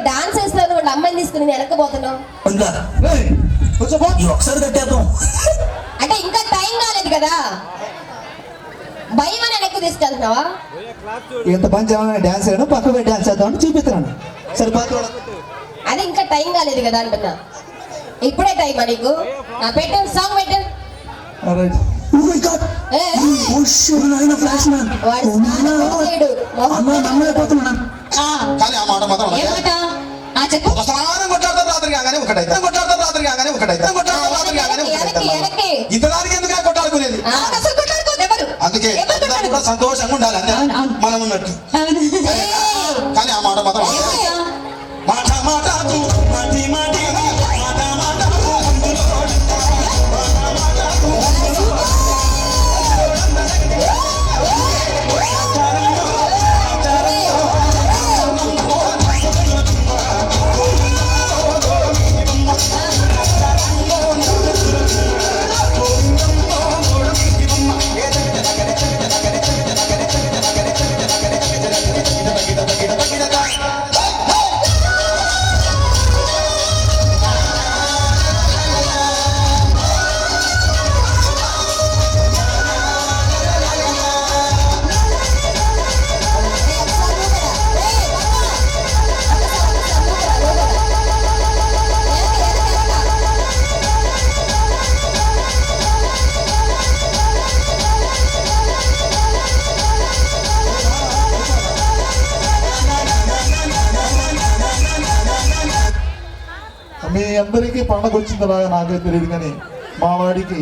Dance వేస్తాను వాళ్ళ అమ్మాయిని తీసుకుని వెనక్కపోతున్నావు ఒకసారి కట్టేద్దాం అంటే ఇంకా టైం కాలేదు కదా, భయం అని వెనక్కి తీసుకెళ్తున్నావా? ఎంత పని చేయాలని డాన్స్ చేయడం పక్క పోయి డాన్స్ చేద్దామని చూపిస్తున్నాను. సరే అది ఇంకా టైం కాలేదు కదా అంటున్నా. ఇప్పుడే టైమా నీకు? పెట్టు సాంగ్ పెట్టు. అందుకే సంతోషంగా ఉండాలి అంతే మనం ఉన్నట్టు. కానీ ఆ మాట మాత్రం మాట మాట మాటి మాటి మీ అందరికీ పండగ వచ్చిందా నాకే తెలియదు, కానీ మా వాడికి